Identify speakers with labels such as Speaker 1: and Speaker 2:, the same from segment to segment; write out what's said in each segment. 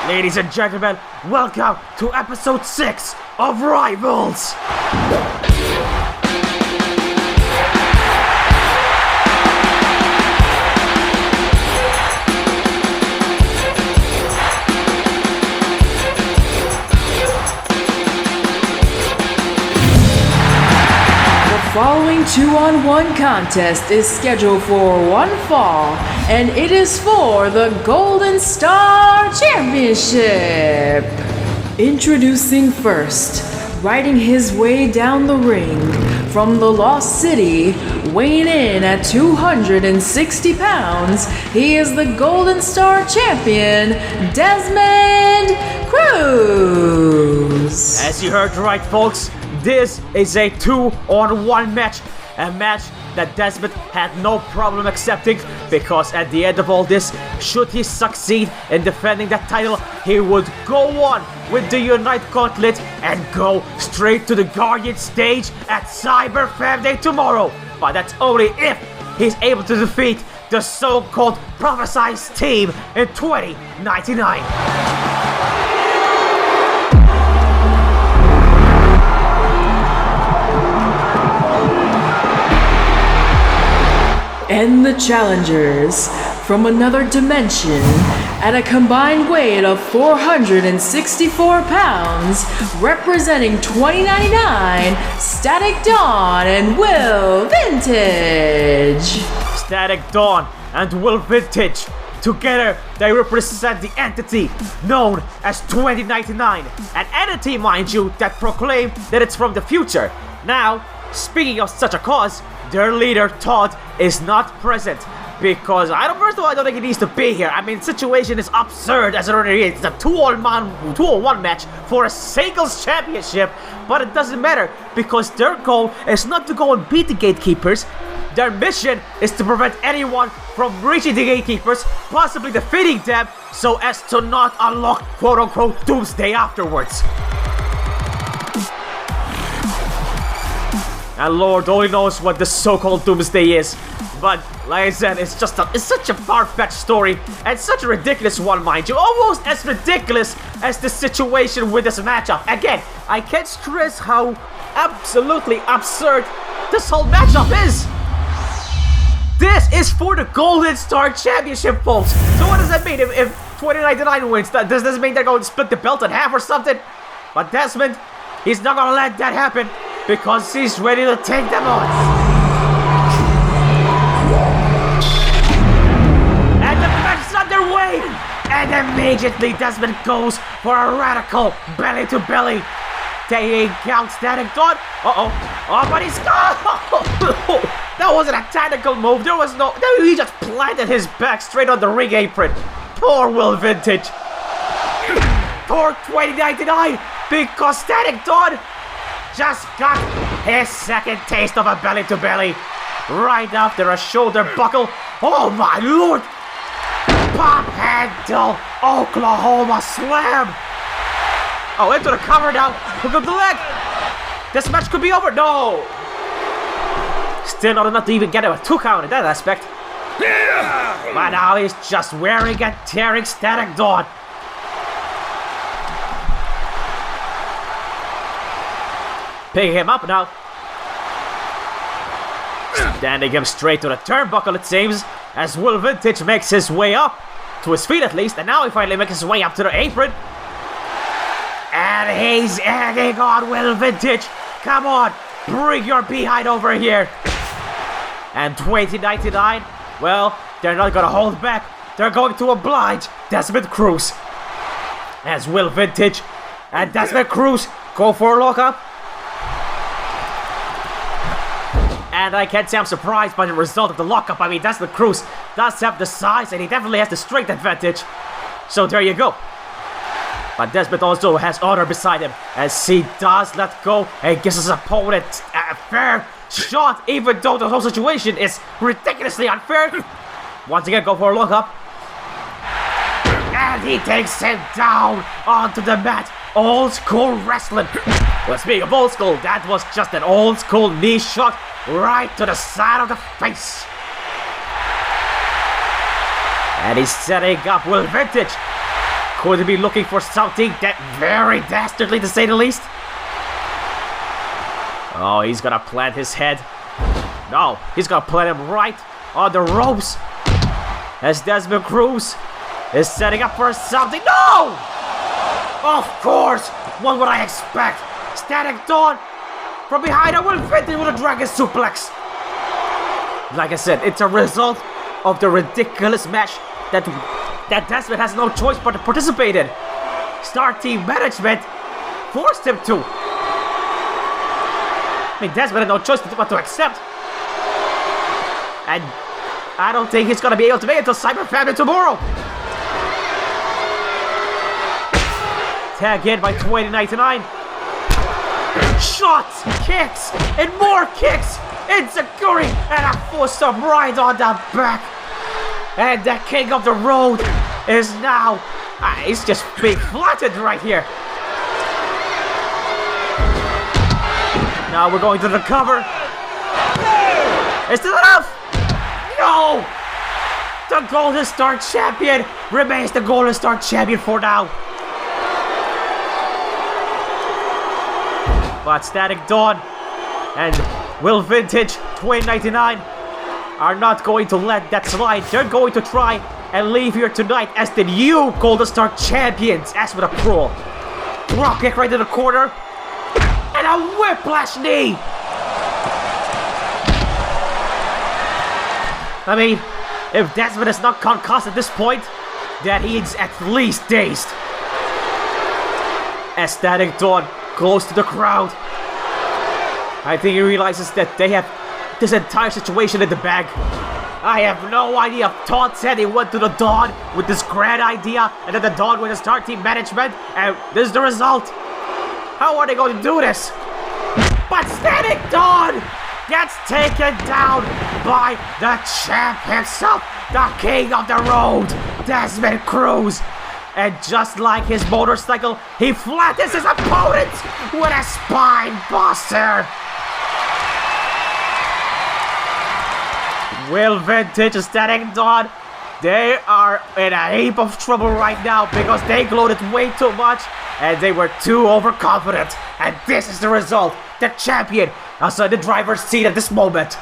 Speaker 1: Ladies and gentlemen, welcome to episode 6 of Rivals!
Speaker 2: The following 2-on-1 contest is scheduled for one fall, and it is for the Golden Star Championship. Introducing first, riding his way down the ring from the Lost City, weighing in at 260 pounds, he is the Golden Star Champion, Desmond Cruz.
Speaker 1: As you heard right, folks, this is a 2-on-1 match, a match that Desmond had no problem accepting, because at the end of all this, should he succeed in defending that title, he would go on with the Unite Gauntlet and go straight to the Guardian stage at Cyber Fan Day tomorrow. But that's only if he's able to defeat the so-called prophesized team in 2099.
Speaker 2: And the challengers from another dimension at a combined weight of 464 pounds, representing 2099, Static Dawn and Will Vintage.
Speaker 1: Static Dawn and Will Vintage. Together, they represent the entity known as 2099. An entity, mind you, that proclaimed that it's from the future. Now, speaking of such a cause, their leader, Todd, is not present because first of all, I don't think he needs to be here. I mean, the situation is absurd as it already is. It's a 2-on-1 match for a singles championship, but it doesn't matter because their goal is not to go and beat the gatekeepers. Their mission is to prevent anyone from reaching the gatekeepers, possibly defeating them, so as to not unlock quote-unquote Doomsday afterwards. And Lord only knows what the so-called Doomsday is. But, like I said, it's such a far-fetched story, and such a ridiculous one, mind you. Almost as ridiculous as the situation with this matchup. Again, I can't stress how absolutely absurd this whole matchup is. This is for the Golden Star Championship, folks. So what does that mean? If 2099 wins, does this mean they're going to split the belt in half or something? But Desmond, he's not going to let that happen, because he's ready to take them on. And the match is underway! And immediately Desmond goes for a radical belly-to-belly. Taking out Static Dawn. Uh-oh. Oh, but he's... Oh! That wasn't a tactical move. There was no... He just planted his back straight on the ring apron. Poor Will Vintage. Poor 2099, because Static Dawn just got his second taste of a belly-to-belly right after a shoulder buckle. Oh my lord! Pop handle Oklahoma slam! Oh, into the cover now. Hook up the leg. This match could be over. No! Still not enough to even get a 2 count in that aspect. But now he's just wearing and tearing Static Dawn. Picking him up now. Standing him straight to the turnbuckle, it seems, as Will Vintage makes his way up, to his feet at least, and now he finally makes his way up to the apron. And he's egging on Will Vintage. Come on, bring your behind over here. And 2099, well, they're not gonna hold back. They're going to oblige Desmond Cruz. As Will Vintage and Desmond Cruz go for a lockup. And I can't say I'm surprised by the result of the lockup. I mean, Desmond Cruz does have the size, and he definitely has the strength advantage. So there you go. But Desmond also has honor beside him, as he does let go and gives his opponent a fair shot, even though the whole situation is ridiculously unfair. Once again, go for a lockup. And he takes him down onto the mat. Old school wrestling. Well, speaking of old school, that was just an old school knee shot right to the side of the face. And he's setting up Will Vintage Could be looking for something that very dastardly to say the least. Oh, he's gonna plant his head. No, he's gonna plant him right on the ropes. As Desmond Cruz is setting up for something. No! Of course! What would I expect? Static Dawn from behind. I will fit in with a dragon suplex. Like I said, it's a result of the ridiculous match that Desmond has no choice but to participate in. Star Team Management forced him to. I mean, Desmond had no choice but to accept. And I don't think he's gonna be able to make it until Cyber Family tomorrow. Tag in by 2099. Shots, kicks, and more kicks. Enziguri and a full-stop right on the back. And the king of the road is now, he's just being flattened right here. Now we're going to the cover. Is this enough? No! The Golden Star Champion remains the Golden Star Champion for now. But Static Dawn and Will Vintage 2099 are not going to let that slide. They're going to try and leave here tonight as the new Golden Star Champions. As with a crawl. Drop kick right to the corner. And a whiplash knee. I mean, if Desmond is not concussed at this point, then he's at least dazed. As Static Dawn goes to the crowd, I think he realizes that they have this entire situation in the bag. I have no idea if Todd said he went to the Dawn with this grand idea, and then the Dawn with the Star Team Management, and this is the result. How are they going to do this? But Static Dawn gets taken down by the champ himself, the king of the road, Desmond Cruz. And just like his motorcycle, he flattens his opponent with a spine buster. Will Vintage and Static Dawn, they are in a heap of trouble right now because they gloated way too much and they were too overconfident. And this is the result. The champion is in the driver's seat at this moment.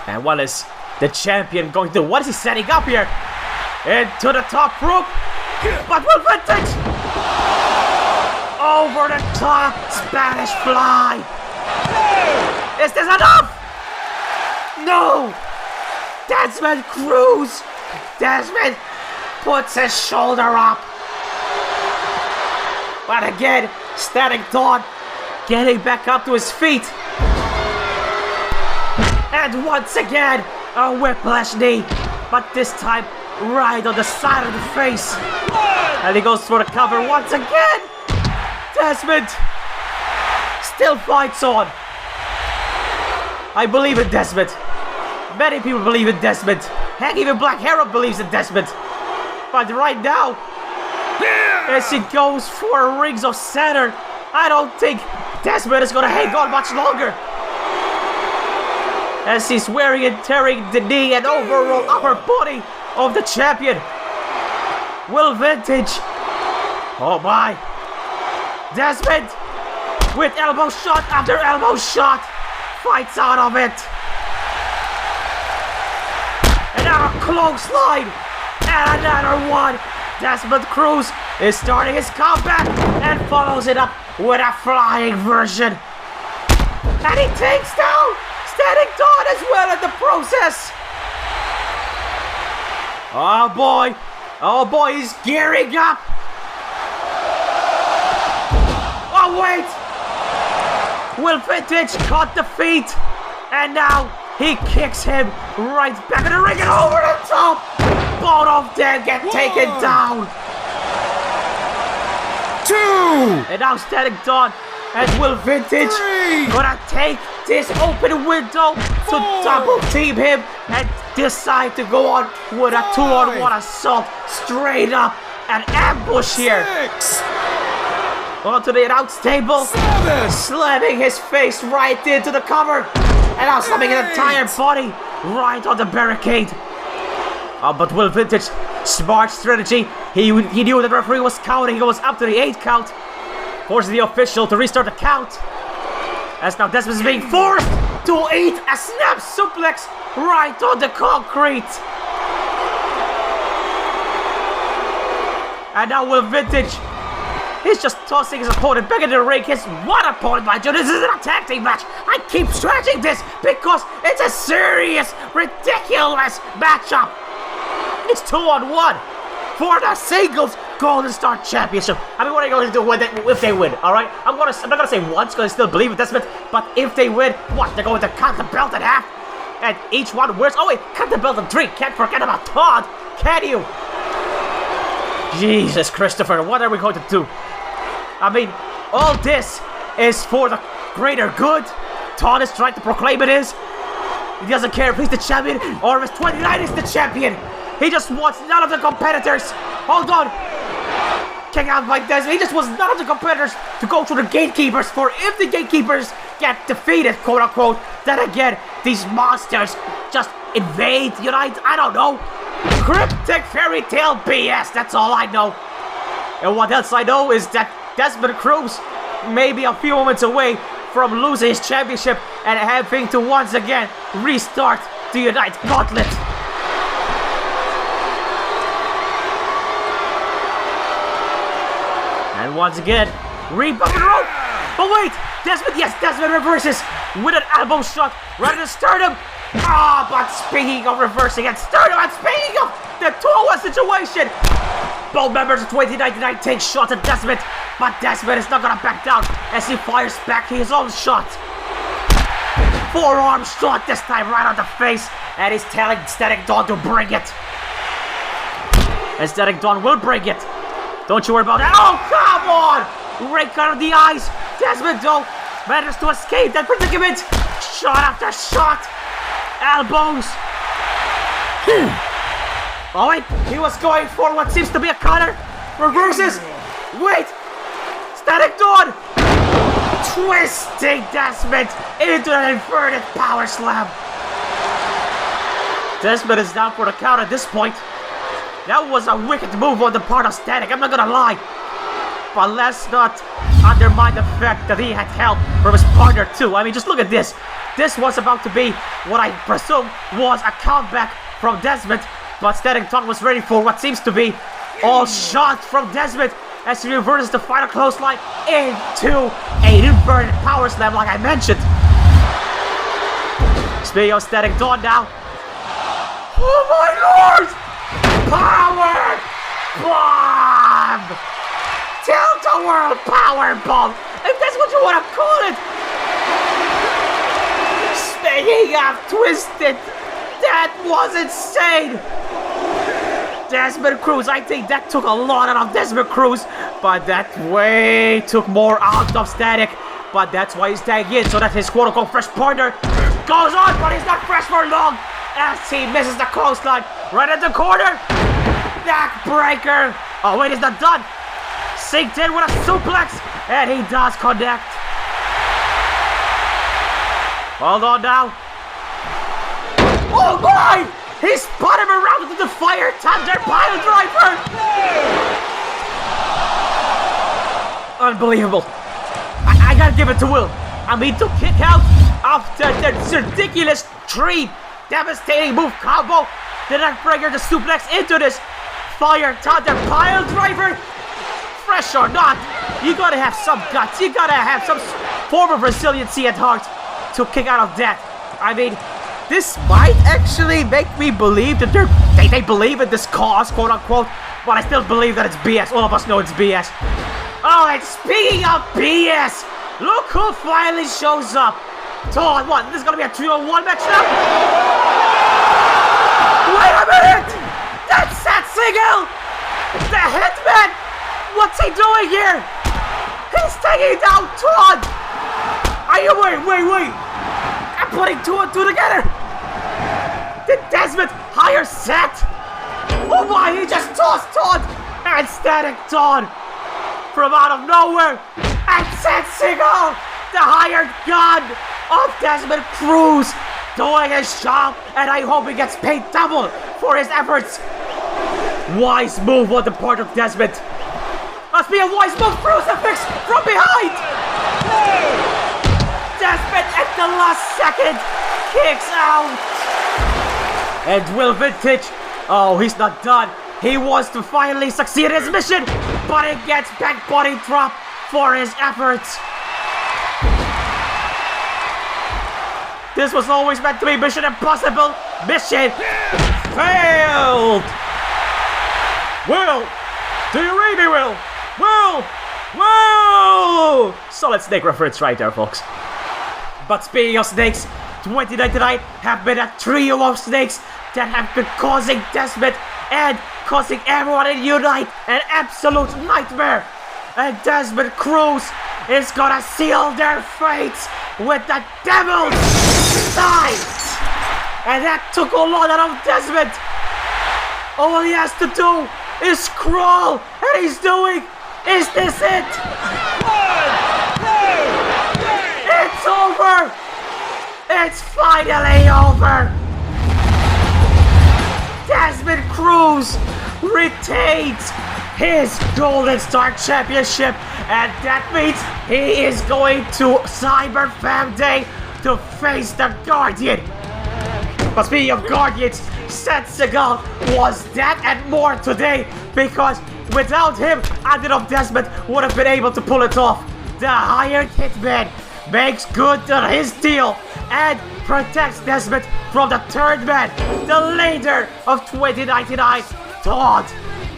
Speaker 1: And what is the champion going to do? What is he setting up here? Into the top rope. But Will Vintage! Over the top Spanish fly. Is this enough? No! Desmond Cruz. Desmond puts his shoulder up. But again, Static Dawn getting back up to his feet. And once again, a whiplash knee. But this time, right on the side of the face. And he goes for the cover once again. Desmond still fights on. I believe in Desmond. Many people believe in Desmond. Heck, even Black Hero believes in Desmond. But right now, as he goes for Rings of Saturn, I don't think Desmond is going to hang on much longer. As he's wearing and tearing the knee and overall upper body of the champion. Will Vintage. Oh my. Desmond, with elbow shot after elbow shot, fights out of it. And now a clothesline, and another one. Desmond Cruz is starting his comeback and follows it up with a flying version. And he takes down Static Dawn as well in the process. Oh boy, he's gearing up. Oh wait! Will Vintage caught the feet, and now he kicks him right back in the ring and over the top. Both of them get taken down. 2! And now Static Dawn and Will Vintage gonna take this open window to double team him and decide to go on with a 2-on-1 assault straight up and ambush here.
Speaker 3: 6!
Speaker 1: Onto the announce table,
Speaker 3: 7!
Speaker 1: slamming his face right into the cover, and now slamming his entire body right on the barricade. But Will Vintage, smart strategy. He knew that the referee was counting. He was up to the 8 count. Forces the official to restart the count. As now Desmond is being forced to eat a snap suplex right on the concrete. And now Will Vintage, he's just tossing his opponent back into the ring. His one opponent, mind you. This isn't a tag team match. I keep stretching this because it's a serious, ridiculous matchup. It's 2-on-1 for the singles Golden Star Championship. I mean, what are you going to do if they win? All right, I'm not gonna say once because I still believe in Desmond. But if they win, what? They're going to cut the belt in half, and each one wears. Oh wait, cut the belt in 3. Can't forget about Todd, can you? Jesus, Christopher, what are we going to do? I mean, all this is for the greater good. Todd is trying to proclaim it is. He doesn't care if he's the champion or if his 29 is the champion. He just wants none of the competitors. Hold on. Kick out by Desmond. He just wants none of the competitors to go through the gatekeepers. For if the gatekeepers get defeated, quote unquote, then again, these monsters just invade, unite, I don't know. Cryptic fairy tale BS, that's all I know. And what else I know is that Desmond Cruz may be a few moments away from losing his championship and having to once again restart the Unite Gauntlet. And once again, rebound the rope. But wait, Desmond, yes, Desmond reverses with an elbow shot right in the sternum. But speaking of reversing and sternum, and speaking of the 2-1 situation, both members of 2099 take shots at Desmond, but Desmond is not gonna back down as he fires back his own shot. Forearm shot this time right on the face, and he's telling Static Dawn to bring it. And Static Dawn will bring it. Don't you worry about that. Oh, come on! Rake out of the eyes. Desmond, though, manages to escape that predicament. Shot after shot. Elbows. Oh, wait. He was going for what seems to be a cutter. Reverses. Wait. Static Dawn. Twisting Desmond into an inverted power slam. Desmond is down for the count at this point. That was a wicked move on the part of Static, I'm not gonna lie. But let's not undermine the fact that he had help from his partner too. I mean, just look at this. This was about to be what I presume was a comeback from Desmond, but Static Dawn was ready for what seems to be all shots from Desmond as he reverses the final clothesline into an inverted power slam like I mentioned. Speaking of Static Dawn now. Oh my lord! Power bomb! Tilt-a-whirl power bomb! If that's what you want to call it! Speaking of twisted, that was insane! Desmond Cruz, I think that took a lot out of Desmond Cruz, but that way took more out of Static. But that's why he's tagging in, so that his quote-unquote fresh partner goes on, but he's not fresh for long as he misses the clothesline right at the corner. Back breaker. Oh wait, he's not done. Synced in with a suplex, and he does connect. Hold on now. Oh my! He spun him around into the fire thunder pile driver. Unbelievable. I gotta give it to Will. I mean, to kick out after this ridiculous 3 devastating move combo, the neckbreaker, the suplex into this fire thunder pile driver. Fresh or not, you gotta have some guts. You gotta have some form of resiliency at heart to kick out of that. I mean, this might actually make me believe that they believe in this cause, quote unquote, but I still believe that it's BS. All of us know it's BS. Oh, and speaking of BS, look who finally shows up. Todd, what? This is gonna be a 3-on-1 match now? Wait a minute! That's Seth Siegel! The Hitman! What's he doing here? He's taking down Todd! Are you wait! I'm putting 2 and 2 together! Did Desmond hire Seth? Oh my, he just tossed Todd! And Static Dawn from out of nowhere! And Seth Siegel, the hired gun of Desmond Cruz, doing his job, and I hope he gets paid double for his efforts. Wise move on the part of Desmond. Must be a wise move, crucifix from behind. Desmond at the last second kicks out. And Will Vintage, oh, he's not done. He wants to finally succeed in his mission, but he gets back body drop for his efforts. This was always meant to be Mission Impossible. Mission failed. Will, do you read me, Will? Will! Solid snake reference right there, folks. But speaking of snakes, 2099 have been a trio of snakes that have been causing Desmond and causing everyone in Unite an absolute nightmare. And Desmond Cruz is gonna seal their fates with the Devil's Sight. And that took a lot out of Desmond. All he has to do is crawl, and he's doing. Is this it?
Speaker 3: 1, 2, 3.
Speaker 1: It's over. It's finally over. Desmond Cruz retains his Golden Star Championship, and that means he is going to Cyber Fam Day to face the Guardian. But speaking of Guardians, Seth Seagal was that and more today, because without him, I don't know if Desmond would have been able to pull it off. The hired hitman makes good on his deal and protects Desmond from the third man, the leader of 2099, Todd.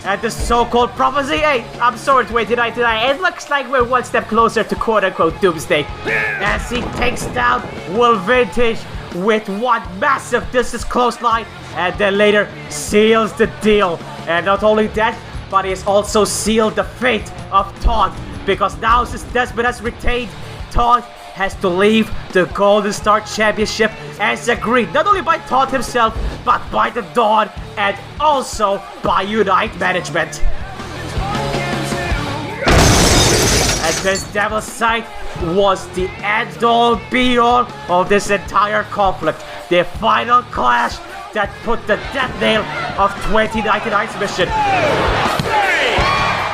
Speaker 1: And the so-called Prophecy 8, I'm sorry 2099, it looks like we're one step closer to quote-unquote Doomsday, as he takes down Will Vintage with one massive distance clothesline, and then later seals the deal. And not only that, but he has also sealed the fate of Todd, because now since Desmond has retained, Todd has to leave the Golden Star Championship as agreed, not only by Todd himself, but by the Dawn and also by Unite Management. And this Devil's Sight was the end-all be-all of this entire conflict, the final clash that put the death nail of 2099's mission.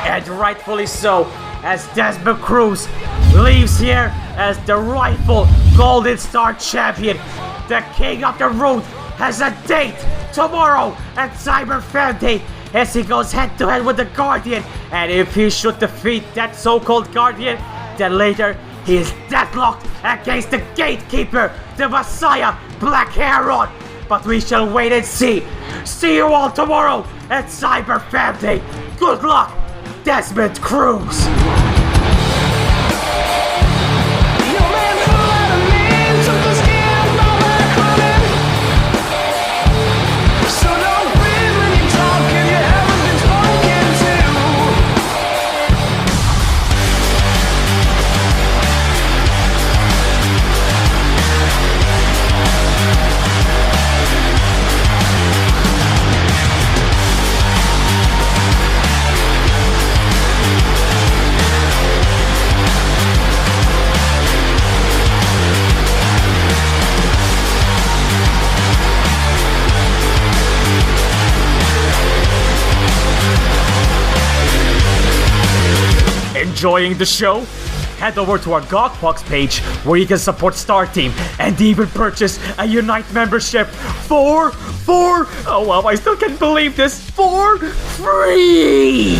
Speaker 1: And rightfully so, as Desmond Cruz leaves here as the rightful Golden Star Champion. The King of the Road has a date tomorrow at Cyber Fan Day as he goes head-to-head with the Guardian. And if he should defeat that so-called Guardian, then later he is deadlocked against the Gatekeeper, the Messiah, Black Heron. But we shall wait and see. See you all tomorrow at Cyber Fan Day. Good luck, Desmond Cruz. Enjoying the show? Head over to our GawkBox page where you can support Star Team and even purchase a Unite membership for oh wow, I still can't believe this, for free!